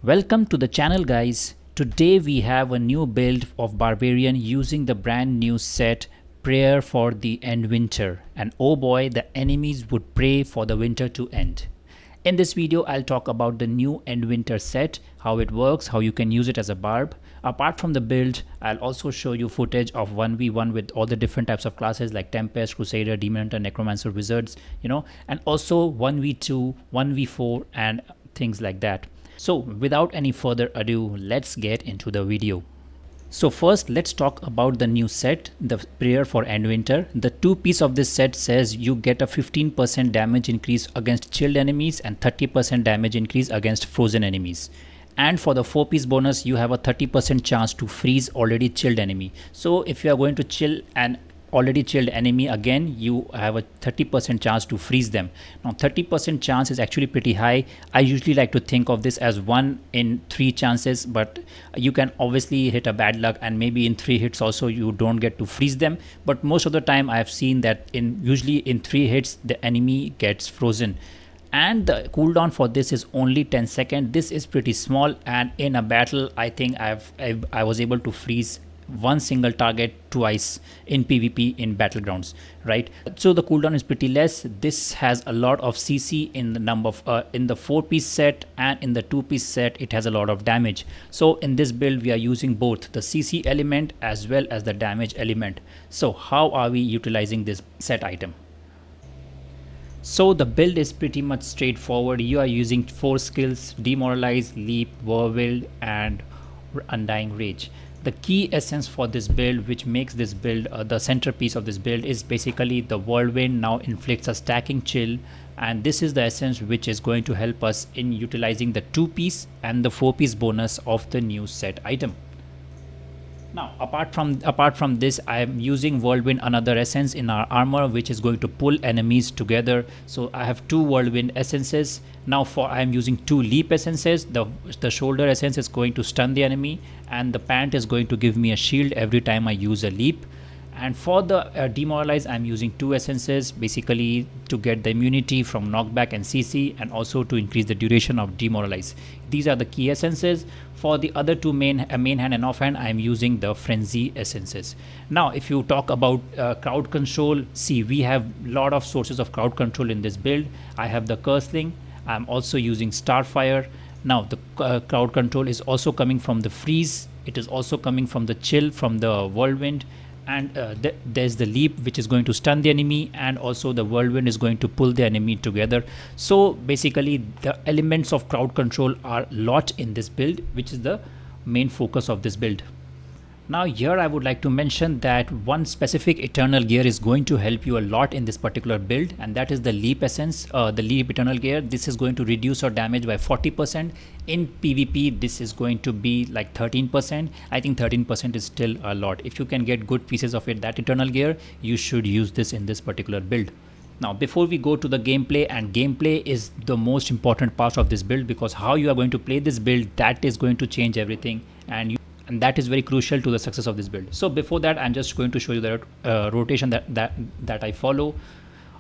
Welcome to the channel, guys. Today we have a new build of Barbarian using the brand new set Prayer for the Endwinter, and oh boy, the enemies would pray for the winter to end. In this video I'll talk about the new Endwinter set, how it works, how you can use it as a barb. Apart from the build, I'll also show you footage of 1v1 with all the different types of classes like Tempest, Crusader, Demon Hunter, Necromancer, Wizards, and also 1v2, 1v4 and things like that. So without any further ado, let's get into the video. So first, let's talk about the new set, the Prayer for Endwinter. The two-piece of this set says you get a 15% damage increase against chilled enemies and 30% damage increase against frozen enemies. And for the 4-piece bonus, you have a 30% chance to freeze already chilled enemy. So if you are going to chill an already chilled enemy, again you have a 30% chance to freeze them. Now 30% chance is actually pretty high. I usually like to think of this as 1 in 3 chances, but you can obviously hit a bad luck and maybe in 3 hits also you don't get to freeze them, but most of the time I have seen that usually in 3 hits the enemy gets frozen. And the cooldown for this is only 10 seconds. This is pretty small, and in a battle I think I was able to freeze one single target twice in PvP in battlegrounds, right? So the cooldown is pretty less. This has a lot of CC in the number of in the 4-piece set, and in the 2-piece set it has a lot of damage. So in this build we are using both the CC element as well as the damage element. So how are we utilizing this set item? So the build is pretty much straightforward. You are using 4 skills: Demoralize, Leap, Whirlwind and Undying Rage. The key essence for this build, which makes this build the centerpiece of this build, is basically the Whirlwind now inflicts a stacking chill, and this is the essence which is going to help us in utilizing the 2-piece and the 4-piece bonus of the new set item. Now apart from this, I am using Whirlwind, another essence in our armor, which is going to pull enemies together. So I have 2 Whirlwind essences. Now I am using 2 Leap essences. The shoulder essence is going to stun the enemy, and the pant is going to give me a shield every time I use a leap. And for the Demoralize, I'm using 2 essences, basically to get the immunity from knockback and CC, and also to increase the duration of Demoralize. These are the key essences. For the other 2 main hand and offhand, I'm using the Frenzy essences. Now if you talk about crowd control, see, we have a lot of sources of crowd control in this build. I have the Curseling. I'm also using Starfire. Now the crowd control is also coming from the Freeze. It is also coming from the Chill, from the Whirlwind. And there's the Leap, which is going to stun the enemy, and also the Whirlwind is going to pull the enemy together. So basically the elements of crowd control are a lot in this build, which is the main focus of this build. Now here I would like to mention that one specific eternal gear is going to help you a lot in this particular build, and that is the Leap essence, the Leap eternal gear. This is going to reduce your damage by 40%. In PvP this is going to be like 13%. I think 13% is still a lot. If you can get good pieces of it, that eternal gear, you should use this in this particular build. Now before we go to the gameplay, and gameplay is the most important part of this build, because how you are going to play this build, that is going to change everything, and that is very crucial to the success of this build. So before that, I'm just going to show you the rotation that I follow.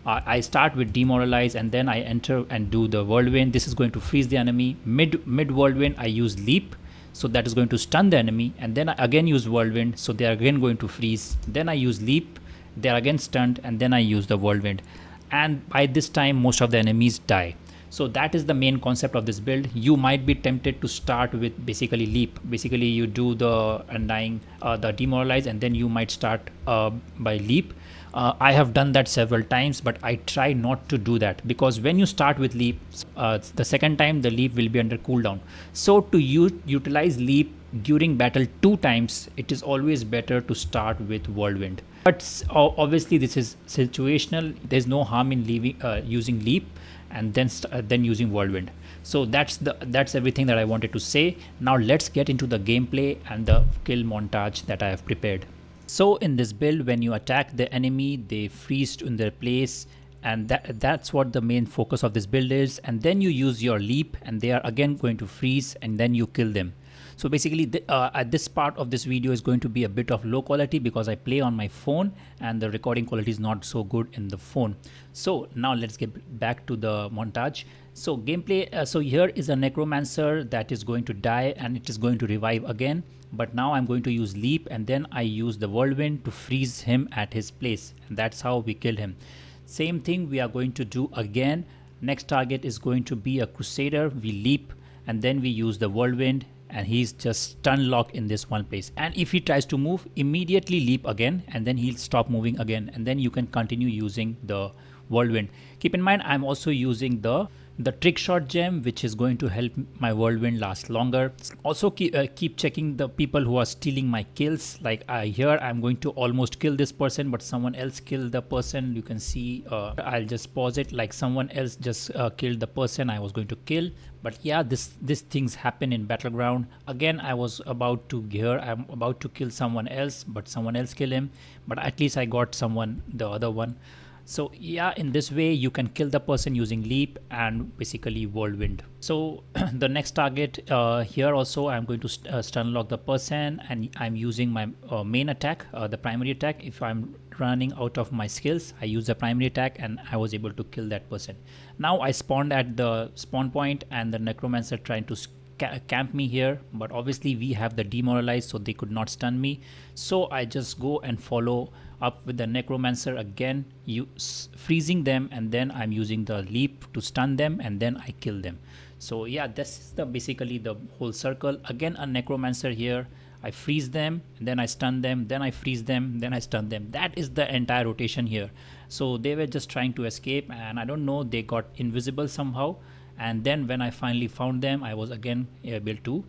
I start with Demoralize, and then I enter and do the Whirlwind. This is going to freeze the enemy. Mid Whirlwind I use Leap, so that is going to stun the enemy, and then I again use Whirlwind, so they are again going to freeze. Then I use Leap, they are again stunned, and then I use the Whirlwind, and by this time most of the enemies die. So that is the main concept of this build. You might be tempted to start with basically Leap. Basically you do the Undying, the Demoralize, and then you might start by Leap. I have done that several times, but I try not to do that, because when you start with Leap, the second time the Leap will be under cooldown. So to utilize Leap during battle 2 times, it is always better to start with Whirlwind. But obviously this is situational. There's no harm in using Leap and then using Whirlwind. So that's everything that I wanted to say. Now let's get into the gameplay and the kill montage that I have prepared. So in this build, when you attack the enemy, they freeze in their place, and that's what the main focus of this build is. And then you use your Leap, and they are again going to freeze, and then you kill them. So basically at this part of this video is going to be a bit of low quality because I play on my phone and the recording quality is not so good in the phone. So now let's get back to the montage. So gameplay, so here is a necromancer that is going to die and it is going to revive again, but now I'm going to use leap and then I use the whirlwind to freeze him at his place, and that's how we kill him. Same thing we are going to do again. Next target is going to be a crusader. We leap and then we use the whirlwind and he's just stun locked in this one place, and if he tries to move, immediately leap again and then he'll stop moving again, and then you can continue using the whirlwind. Keep in mind I'm also using the trick shot gem, which is going to help my whirlwind last longer. Also keep checking the people who are stealing my kills. Like here I'm going to almost kill this person, but someone else killed the person. You can see I'll just pause it, like someone else just killed the person I was going to kill. But yeah, this things happen in battleground. Again, I'm about to kill someone else, but someone else kill him, but at least I got someone, the other one. So yeah, in this way you can kill the person using leap and basically whirlwind. So the next target, here also I'm going to stun lock the person, and I'm using my main attack, the primary attack. If I'm running out of my skills, I use the primary attack and I was able to kill that person. Now I spawned at the spawn point and the necromancer trying to camp me here, but obviously we have the demoralized, so they could not stun me. So I just go and follow up with the necromancer again, freezing them, and then I'm using the leap to stun them and then I kill them. So yeah, this is basically the whole circle. Again, a necromancer here, I freeze them, then I stun them, then I freeze them, then I stun them. That is the entire rotation here. So they were just trying to escape and I don't know, they got invisible somehow, and then when I finally found them, I was again able to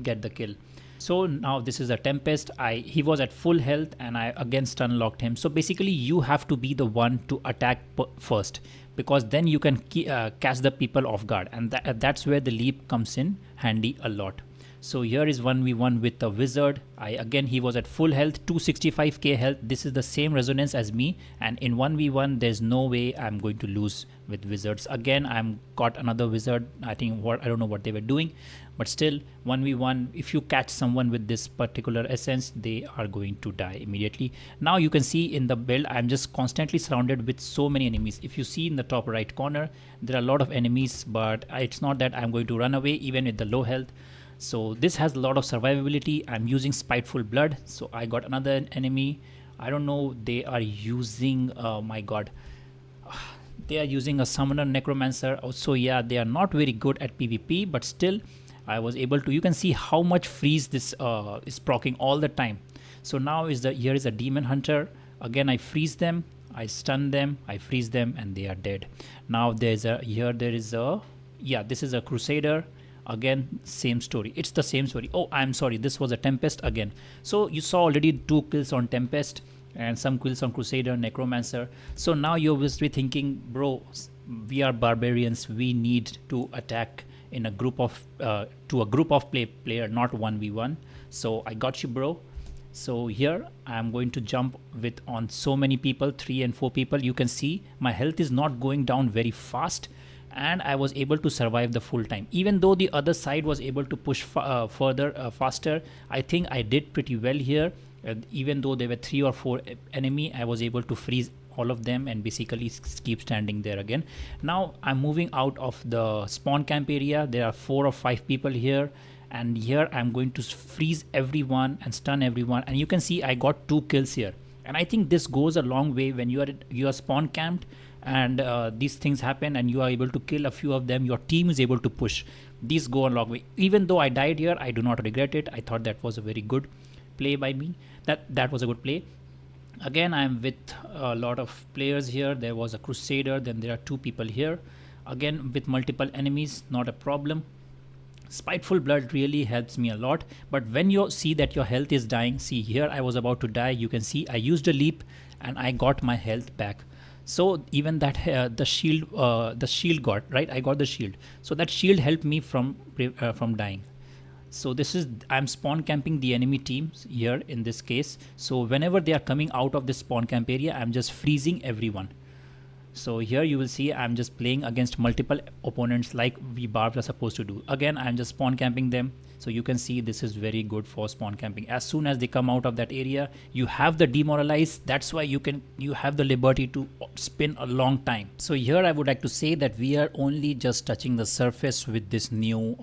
get the kill. So now this is a Tempest. He was at full health and I again stun locked him. So basically you have to be the one to attack first, because then you can catch the people off guard, and that's where the leap comes in handy a lot. So here is 1v1 with the wizard. Again, he was at full health, 265k health. This is the same resonance as me, and in 1v1 there's no way I'm going to lose with wizards. Again, I'm got another wizard. I don't know what they were doing, but still 1v1, if you catch someone with this particular essence, they are going to die immediately. Now you can see in the build I'm just constantly surrounded with so many enemies. If you see in the top right corner, there are a lot of enemies, but it's not that I'm going to run away even with the low health. So this has a lot of survivability. I'm using spiteful blood, so I got another enemy. I don't know, they are using my god, they are using a summoner necromancer. So yeah, they are not very good at PvP, but still I was able to, you can see how much freeze this is proccing all the time. So now here is a demon hunter. Again, I freeze them, I stun them, I freeze them, and they are dead. Now this is a crusader. Again, same story. It's the same story. Oh, I'm sorry, this was a Tempest again. So you saw already 2 kills on Tempest and some kills on Crusader, Necromancer. So now you're obviously thinking, bro, we are barbarians, we need to attack in a group of player, not 1v1. So I got you, bro. So here I'm going to jump on so many people, 3 and 4 people. You can see my health is not going down very fast, and I was able to survive the full time. Even though the other side was able to push faster, I think I did pretty well here. Even though there were 3 or 4 enemy, I was able to freeze all of them and basically keep standing there again. Now I'm moving out of the spawn camp area. There are 4 or 5 people here, and here I'm going to freeze everyone and stun everyone, and you can see I got 2 kills here. And I think this goes a long way when you are spawn camped and these things happen and you are able to kill a few of them, your team is able to push. These go a long way. Even though I died here, I do not regret it. I thought that was a very good play by me. That was a good play. Again, I'm with a lot of players here. There was a crusader, then there are 2 people here. Again, with multiple enemies, not a problem. Spiteful blood really helps me a lot, but when you see that your health is dying, see here I was about to die, you can see I used a leap and I got my health back. So even that the shield got right, I got the shield, so that shield helped me from dying. So this is, I'm spawn camping the enemy teams here in this case. So whenever they are coming out of this spawn camp area, I'm just freezing everyone. So here you will see I'm just playing against multiple opponents like we barbs are supposed to do. Again, I'm just spawn camping them. So you can see this is very good for spawn camping. As soon as they come out of that area, you have the demoralize. That's why you have the liberty to spin a long time. So here I would like to say that we are only just touching the surface with this new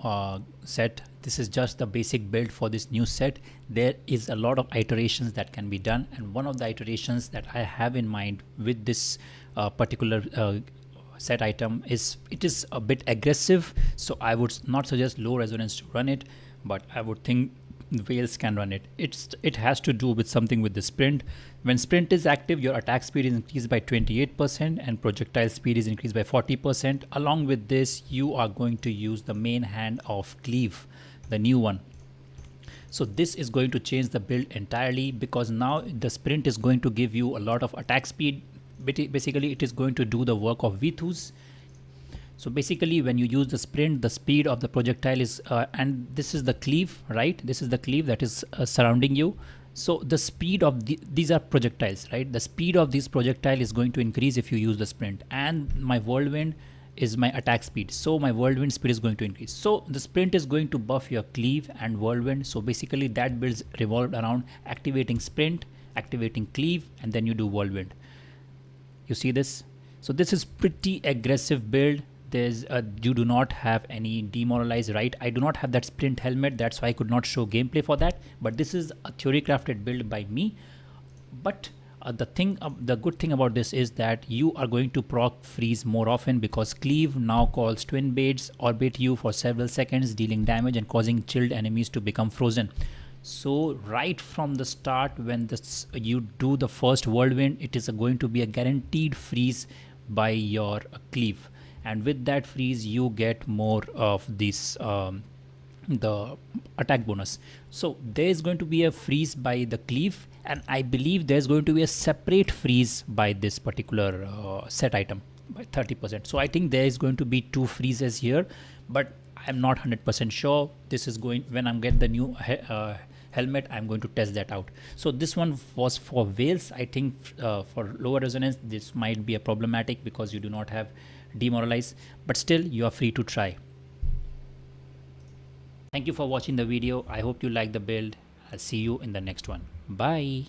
set. This is just the basic build for this new set. There is a lot of iterations that can be done, and one of the iterations that I have in mind with this particular set item is it is a bit aggressive, so I would not suggest low resonance to run it, but I would think whales can run it. It has to do with something with the sprint. When sprint is active, your attack speed is increased by 28% and projectile speed is increased by 40%. Along with this, you are going to use the main hand of cleave, the new one. So this is going to change the build entirely, because now the sprint is going to give you a lot of attack speed. Basically it is going to do the work of V2s. So basically when you use the sprint, the speed of the projectile is and this is the cleave, right? This is the cleave that is surrounding you. So the speed of these are projectiles, right? The speed of this projectile is going to increase if you use the sprint, and my whirlwind is my attack speed, so my whirlwind speed is going to increase. So the sprint is going to buff your cleave and whirlwind. So basically that builds revolved around activating sprint, activating cleave, and then you do whirlwind. You see this? So this is pretty aggressive build. You do not have any demoralize, right? I do not have that sprint helmet, that's why I could not show gameplay for that, but this is a theory crafted build by me. But the good thing about this is that you are going to proc freeze more often, because cleave now calls twin blades orbit you for several seconds, dealing damage and causing chilled enemies to become frozen. So right from the start, when you do the first whirlwind, it is going to be a guaranteed freeze by your cleave, and with that freeze you get more of this the attack bonus. So there is going to be a freeze by the cleave, and I believe there's going to be a separate freeze by this particular set item by 30%. So I think there is going to be two freezes here, but I'm not 100% sure. This is going, when I'm get the new helmet, I'm going to test that out. So this one was for whales. I think for lower resonance this might be a problematic, because you do not have demoralize, but still you are free to try. Thank you for watching the video. I hope you like the build. I'll see you in the next one. Bye.